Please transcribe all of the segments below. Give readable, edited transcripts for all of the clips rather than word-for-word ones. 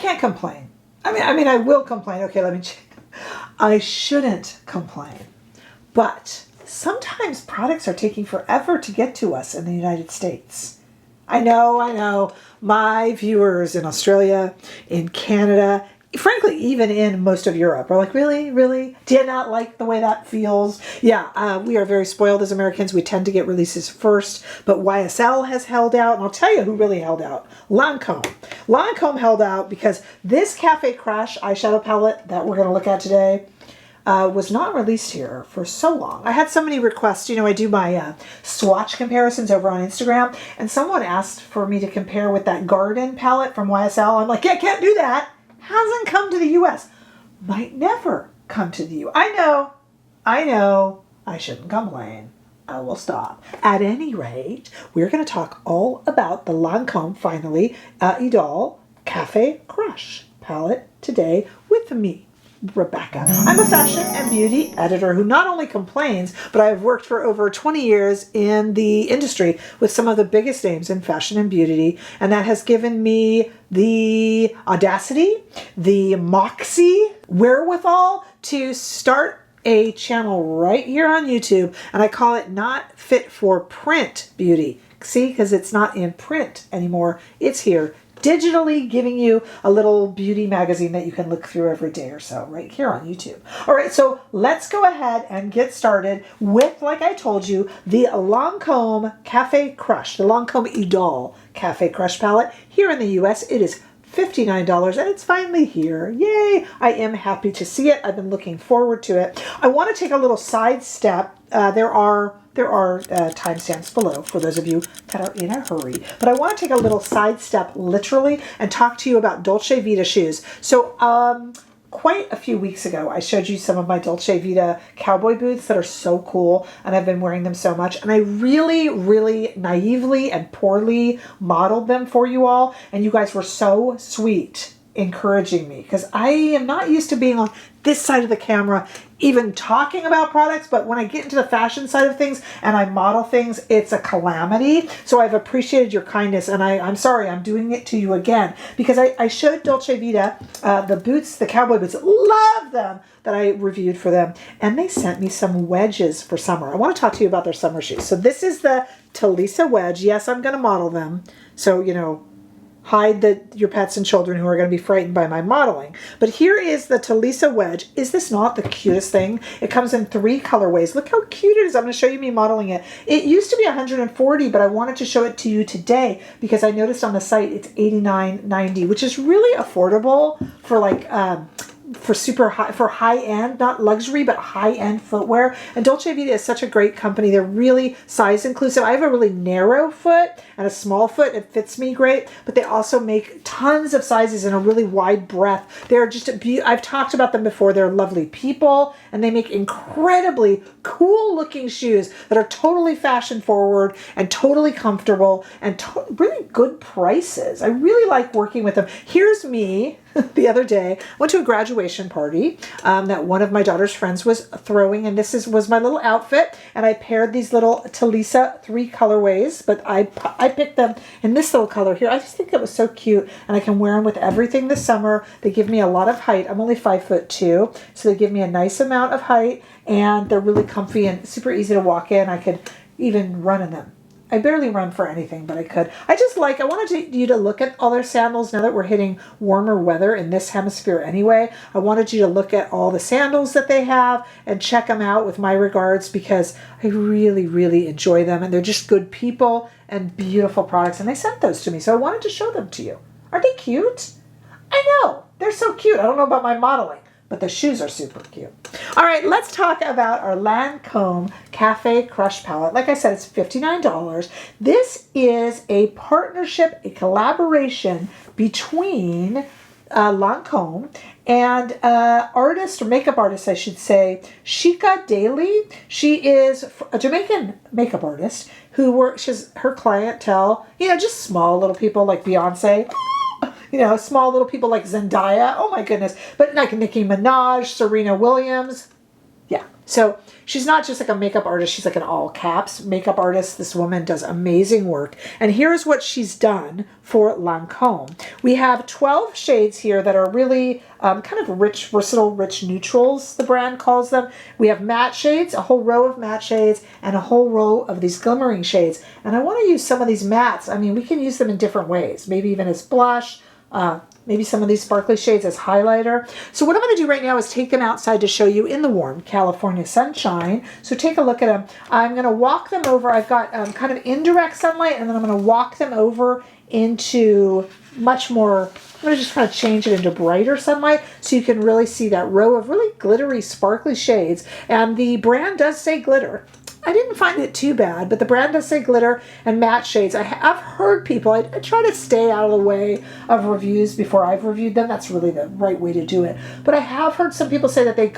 can't complain. I mean, I will complain. Okay, let me check. I shouldn't complain. But sometimes products are taking forever to get to us in the United States. I know. My viewers in Australia, in Canada, frankly, even in most of Europe are like, really? Really? Do you not like the way that feels? Yeah, we are very spoiled as Americans. We tend to get releases first, but YSL has held out, and I'll tell you who really held out. LANCOME. LANCOME held out because this Cafe Crush eyeshadow palette that we're going to look at today was not released here for so long. I had so many requests. You know, I do my swatch comparisons over on Instagram, and someone asked for me to compare with that Garden palette from YSL. I'm like, yeah, can't do that. Hasn't come to the U.S. Might never come to the U.S. I know. I shouldn't complain. I will stop. At any rate, we're going to talk all about the LANCOME, finally, Idol Cafe Crush palette today with me, Rebecca. I'm a fashion and beauty editor who not only complains, but I've worked for over 20 years in the industry with some of the biggest names in fashion and beauty, and that has given me the audacity, the moxie, wherewithal to start a channel right here on YouTube, and I call it Not Fit for Print Beauty. See, because it's not in print anymore, it's here digitally, giving you a little beauty magazine that you can look through every day or so right here on YouTube. All right, so let's go ahead and get started with, like I told you, the LANCOME Cafe Crush, the LANCOME Idol Cafe Crush palette. Here in the US, it is $59, and it's finally here. Yay! I am happy to see it. I've been looking forward to it. I want to take a little sidestep. There are timestamps below for those of you that are in a hurry. But I want to take a little sidestep literally and talk to you about Dolce Vita shoes. So quite a few weeks ago, I showed you some of my Dolce Vita cowboy boots that are so cool, and I've been wearing them so much. And I really, really naively and poorly modeled them for you all, and you guys were so sweet encouraging me, because I am not used to being on this side of the camera even talking about products, but when I get into the fashion side of things and I model things, it's a calamity. So I've appreciated your kindness, and I'm sorry, I'm doing it to you again, because I showed Dolce Vita the boots, the cowboy boots, love them, that I reviewed for them, and they sent me some wedges for summer. I want to talk to you about their summer shoes. So this is the Talisa wedge. Yes, I'm going to model them, so you know, hide your pets and children who are going to be frightened by my modeling. But here is the Talisa wedge. Is this not the cutest thing? It comes in 3 colorways. Look how cute it is. I'm going to show you me modeling it. It used to be $140, but I wanted to show it to you today because I noticed on the site it's $89.90, which is really affordable for like for super high, for high end, not luxury, but high end footwear. And Dolce Vita is such a great company. They're really size inclusive. I have a really narrow foot and a small foot. It fits me great, but they also make tons of sizes in a really wide breadth. They're just I've talked about them before. They're lovely people, and they make incredibly cool looking shoes that are totally fashion forward and totally comfortable and really good prices. I really like working with them. Here's me the other day. I went to a graduation party that one of my daughter's friends was throwing, and this was my little outfit, and I paired these little Talisa 3 colorways, but I picked them in this little color here. I just think it was so cute, and I can wear them with everything this summer. They give me a lot of height. I'm only 5'2", so they give me a nice amount of height, and they're really comfy and super easy to walk in. I could even run in them. I barely run for anything, but I could. I wanted you to look at all their sandals now that we're hitting warmer weather in this hemisphere anyway. I wanted you to look at all the sandals that they have and check them out with my regards, because I really, really enjoy them, and they're just good people and beautiful products, and they sent those to me, so I wanted to show them to you. Aren't they cute? I know. They're so cute. I don't know about my modeling, but the shoes are super cute. All right, let's talk about our LANCOME Cafe Crush palette. Like I said, it's $59. This is a partnership, a collaboration between LANCOME and artist, or makeup artist, I should say, Shika Daly. She is a Jamaican makeup artist who works, her clientele, just small little people like Beyonce, small little people like Zendaya. Oh my goodness. But like Nicki Minaj, Serena Williams, Yeah. So she's not just like a makeup artist. She's like an all caps makeup artist. This woman does amazing work. And here's what she's done for Lancome. We have 12 shades here that are really kind of rich, versatile, rich neutrals, the brand calls them. We have matte shades, a whole row of matte shades, and a whole row of these glimmering shades. And I want to use some of these mattes. I mean, we can use them in different ways. Maybe even as blush, maybe some of these sparkly shades as highlighter. So what I'm going to do right now is take them outside to show you in the warm California sunshine. So take a look at them. I'm going to walk them over. I've got kind of indirect sunlight, and then I'm going to walk them over into much more, I'm going to just kind of change it into brighter sunlight so you can really see that row of really glittery, sparkly shades. And the brand does say glitter. I didn't find it too bad, but the brand does say glitter and matte shades. I've heard people, I try to stay out of the way of reviews before I've reviewed them. That's really the right way to do it. But I have heard some people say that they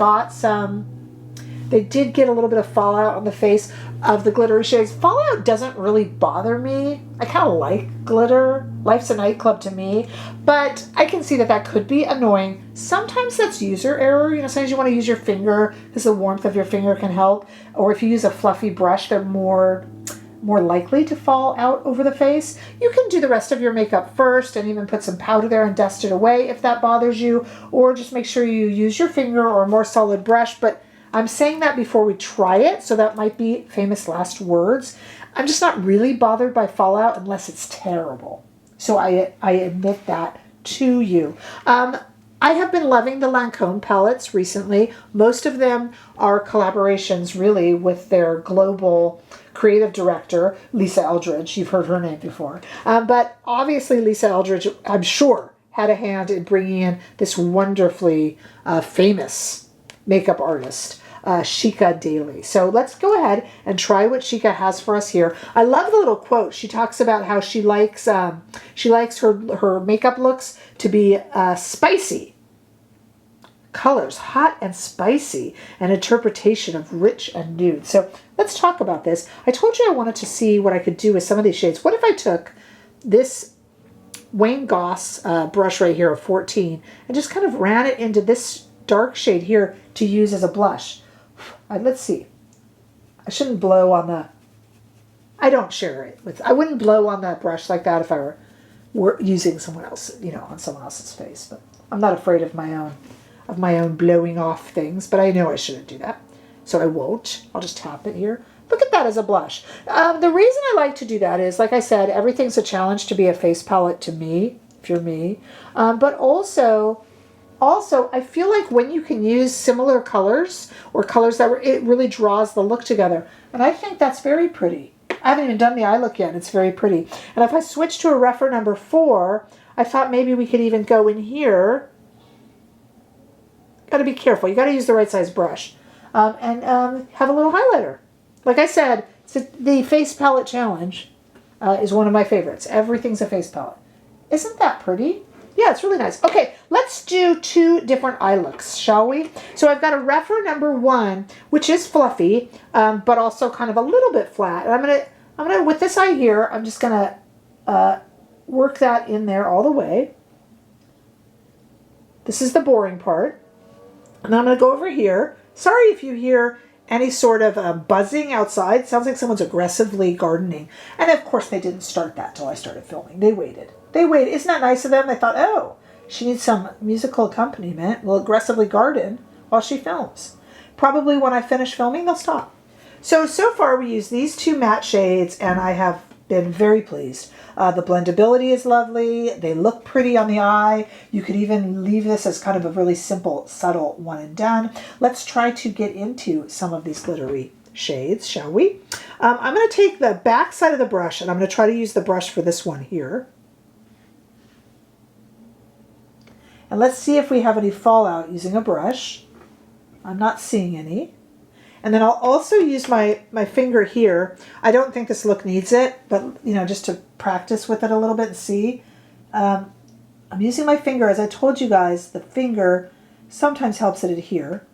did get a little bit of fallout on the face of the glittery shades. Fallout doesn't really bother me. I kind of like glitter. Life's a nightclub to me. But I can see that that could be annoying. Sometimes that's user error. You know, sometimes you want to use your finger because the warmth of your finger can help. Or if you use a fluffy brush, they're more likely to fall out over the face. You can do the rest of your makeup first and even put some powder there and dust it away if that bothers you. Or just make sure you use your finger or a more solid brush. But I'm saying that before we try it, so that might be famous last words. I'm just not really bothered by fallout unless it's terrible. So I admit that to you. I have been loving the Lancome palettes recently. Most of them are collaborations really with their global creative director, Lisa Eldridge. You've heard her name before. But obviously Lisa Eldridge, I'm sure, had a hand in bringing in this wonderfully famous makeup artist, Shika Daly. So let's go ahead and try what Shika has for us here. I love the little quote. She talks about how she likes her makeup looks to be spicy. Colors, hot and spicy, and interpretation of rich and nude. So let's talk about this. I told you I wanted to see what I could do with some of these shades. What if I took this Wayne Goss brush right here of 14 and just kind of ran it into this dark shade here to use as a blush? Let's see. I shouldn't blow on the... I don't share it with... I wouldn't blow on that brush like that if I were using someone else, you know, on someone else's face. But I'm not afraid of my own blowing off things. But I know I shouldn't do that, so I won't. I'll just tap it here. Look at that as a blush. The reason I like to do that is, like I said, everything's a challenge to be a face palette to me, if you're me. But also, I feel like when you can use similar colors or colors it really draws the look together. And I think that's very pretty. I haven't even done the eye look yet. It's very pretty. And if I switch to a refer number 4, I thought maybe we could even go in here. Got to be careful. You got to use the right size brush. And have a little highlighter. Like I said, the face palette challenge is one of my favorites. Everything's a face palette. Isn't that pretty? Yeah, it's really nice. Okay, let's do 2 different eye looks, shall we? So I've got a refer number 1, which is fluffy, but also kind of a little bit flat. And I'm gonna with this eye here, I'm just gonna work that in there all the way. This is the boring part. And I'm gonna go over here. Sorry if you hear any sort of buzzing outside. Sounds like someone's aggressively gardening. And of course they didn't start that till I started filming. They waited. Isn't that nice of them? They thought, oh, she needs some musical accompaniment. We'll aggressively garden while she films. Probably when I finish filming, they'll stop. So far we use these 2 matte shades, and I have been very pleased. The blendability is lovely. They look pretty on the eye. You could even leave this as kind of a really simple, subtle one and done. Let's try to get into some of these glittery shades, shall we? I'm going to take the back side of the brush, and I'm going to try to use the brush for this one here. And let's see if we have any fallout using a brush. I'm not seeing any. And then I'll also use my finger here. I don't think this look needs it, but you know, just to practice with it a little bit and see. I'm using my finger. As I told you guys, the finger sometimes helps it adhere.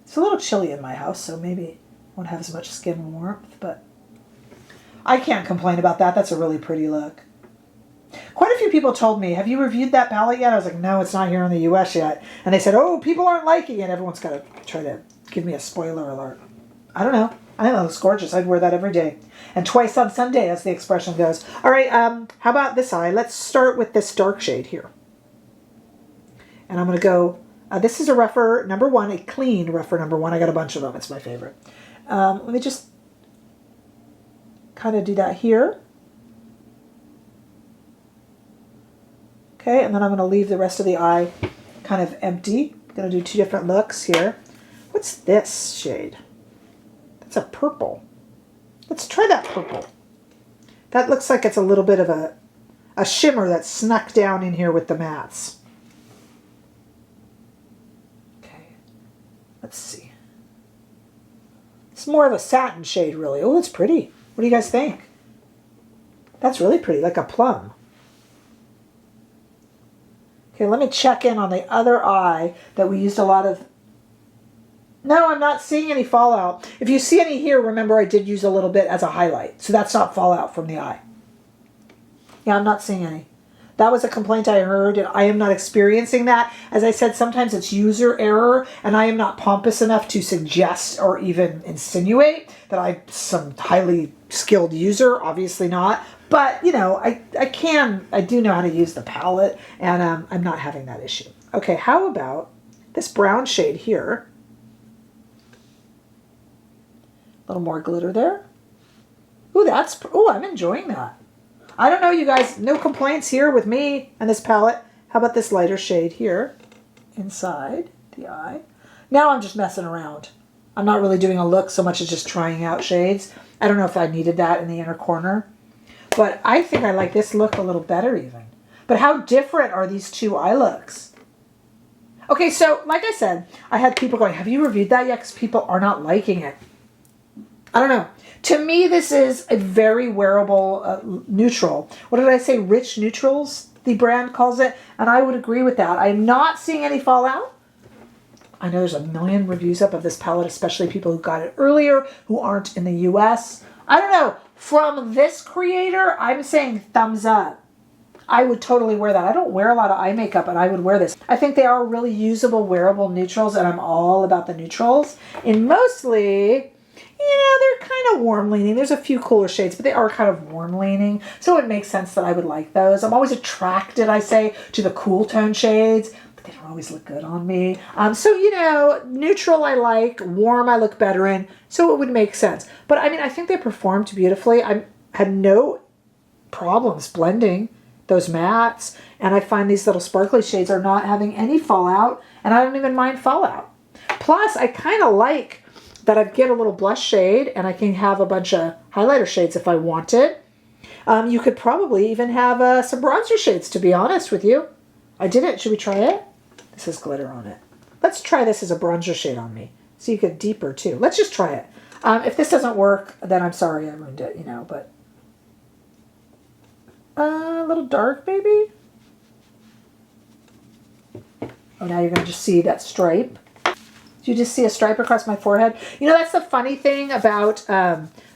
It's a little chilly in my house, so maybe I won't have as much skin warmth, but I can't complain about that. That's a really pretty look. Quite a few people told me, have you reviewed that palette yet? I was like, no, it's not here in the US yet. And they said, oh, people aren't liking it. Everyone's got to try to give me a spoiler alert. I don't know. I think it looks gorgeous. I'd wear that every day. And twice on Sunday, as the expression goes. All right, how about this eye? Let's start with this dark shade here. And I'm going to go, this is a rougher number 1, a clean rougher number 1. I got a bunch of them. It's my favorite. Let me just kind of do that here. Okay, and then I'm going to leave the rest of the eye kind of empty. I'm going to do 2 different looks here. What's this shade? That's a purple. Let's try that purple. That looks like it's a little bit of a shimmer that snuck down in here with the mattes. Okay, let's see. It's more of a satin shade, really. Oh, it's pretty. What do you guys think? That's really pretty, like a plum. Okay, let me check in on the other eye that we used a lot of. No, I'm not seeing any fallout. If you see any here, remember I did use a little bit as a highlight. So that's not fallout from the eye. Yeah, I'm not seeing any. That was a complaint I heard, and I am not experiencing that. As I said, sometimes it's user error, and I am not pompous enough to suggest or even insinuate that I'm some highly skilled user. Obviously not. But, you know, I do know how to use the palette, and I'm not having that issue. Okay, how about this brown shade here? A little more glitter there. Ooh, I'm enjoying that. I don't know, you guys, no complaints here with me and this palette. How about this lighter shade here inside the eye? Now I'm just messing around. I'm not really doing a look so much as just trying out shades. I don't know if I needed that in the inner corner. But I think I like this look a little better even. But how different are these 2 eye looks? Okay, so like I said, I had people going, have you reviewed that yet? Because people are not liking it. I don't know. To me, this is a very wearable neutral. What did I say? Rich neutrals, the brand calls it. And I would agree with that. I'm not seeing any fallout. I know there's a million reviews up of this palette, especially people who got it earlier, who aren't in the US. I don't know. From this creator, I'm saying thumbs up. I would totally wear that. I don't wear a lot of eye makeup, and I would wear this. I think they are really usable, wearable neutrals, and I'm all about the neutrals. And mostly, you know, they're kind of warm leaning. There's a few cooler shades, but they are kind of warm leaning. So it makes sense that I would like those. I'm always attracted, I say, to the cool tone shades, but they don't always look good on me. So, you know, neutral I like, warm I look better in. So it would make sense. But I mean, I think they performed beautifully. I had no problems blending those mattes. And I find these little sparkly shades are not having any fallout. And I don't even mind fallout. Plus, I kind of like that I get a little blush shade and I can have a bunch of highlighter shades if I wanted. You could probably even have some bronzer shades, to be honest with you. I did it. Should we try it? This has glitter on it. Let's try this as a bronzer shade on me. So you get deeper too. Let's just try it. If this doesn't work, then I'm sorry I ruined it, you know, but a little dark maybe. Oh, now you're going to just see that stripe. Do you just see a stripe across my forehead? You know, that's the funny thing about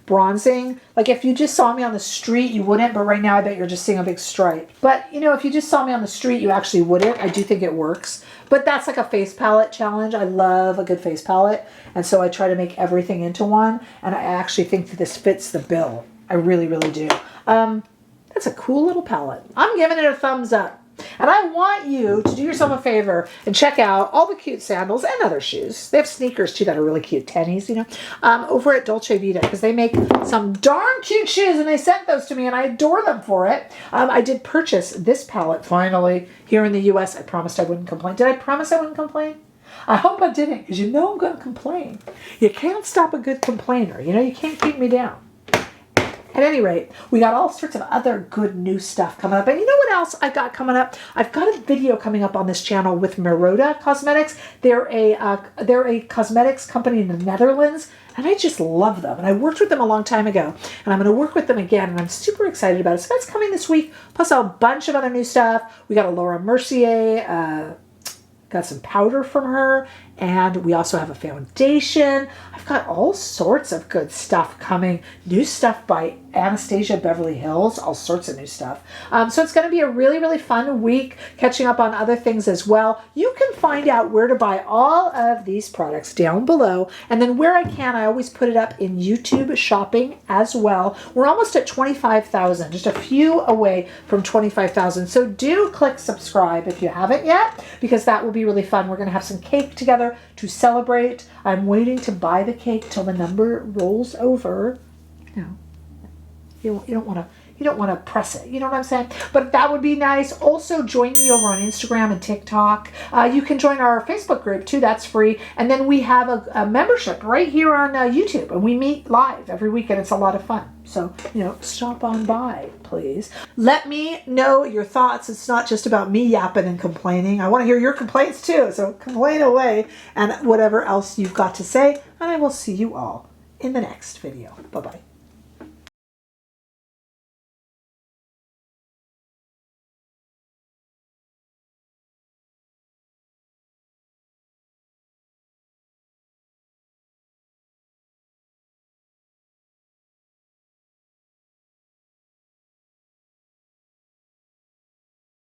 bronzing. Like if you just saw me on the street, you wouldn't, but right now I bet you're just seeing a big stripe. But you know, if you just saw me on the street, you actually wouldn't. I do think it works. But that's like a face palette challenge. I love a good face palette. And so I try to make everything into one. And I actually think that this fits the bill. I really, really do. That's a cool little palette. I'm giving it a thumbs up. And I want you to do yourself a favor and check out all the cute sandals and other shoes. They have sneakers too that are really cute, tennies, you know, over at Dolce Vita, because they make some darn cute shoes and they sent those to me and I adore them for it. I did purchase this palette finally here in the US. I promised I wouldn't complain. Did I promise I wouldn't complain? I hope I didn't, because you know I'm going to complain. You can't stop a good complainer. You know, you can't keep me down. At any rate, we got all sorts of other good new stuff coming up. And you know what else I got coming up? I've got a video coming up on this channel with Merota Cosmetics. They're a cosmetics company in the Netherlands, and I just love them. And I worked with them a long time ago, and I'm going to work with them again, and I'm super excited about it. So that's coming this week, plus a bunch of other new stuff. We got a Laura Mercier, got some powder from her, and we also have a foundation. I've got all sorts of good stuff coming. New stuff by Anastasia Beverly Hills, all sorts of new stuff. So it's going to be a really, really fun week, catching up on other things as well. You can find out where to buy all of these products down below. And then where I can, I always put it up in YouTube shopping as well. We're almost at 25,000, just a few away from 25,000. So do click subscribe if you haven't yet, because that will be really fun. We're going to have some cake together to celebrate. I'm waiting to buy the cake till the number rolls over. No. You don't want to press it. You know what I'm saying? But that would be nice. Also, join me over on Instagram and TikTok. You can join our Facebook group too. That's free. And then we have a membership right here on YouTube, and we meet live every week, and it's a lot of fun. So, stop on by, please. Let me know your thoughts. It's not just about me yapping and complaining. I want to hear your complaints too. So complain away and whatever else you've got to say. And I will see you all in the next video. Bye-bye.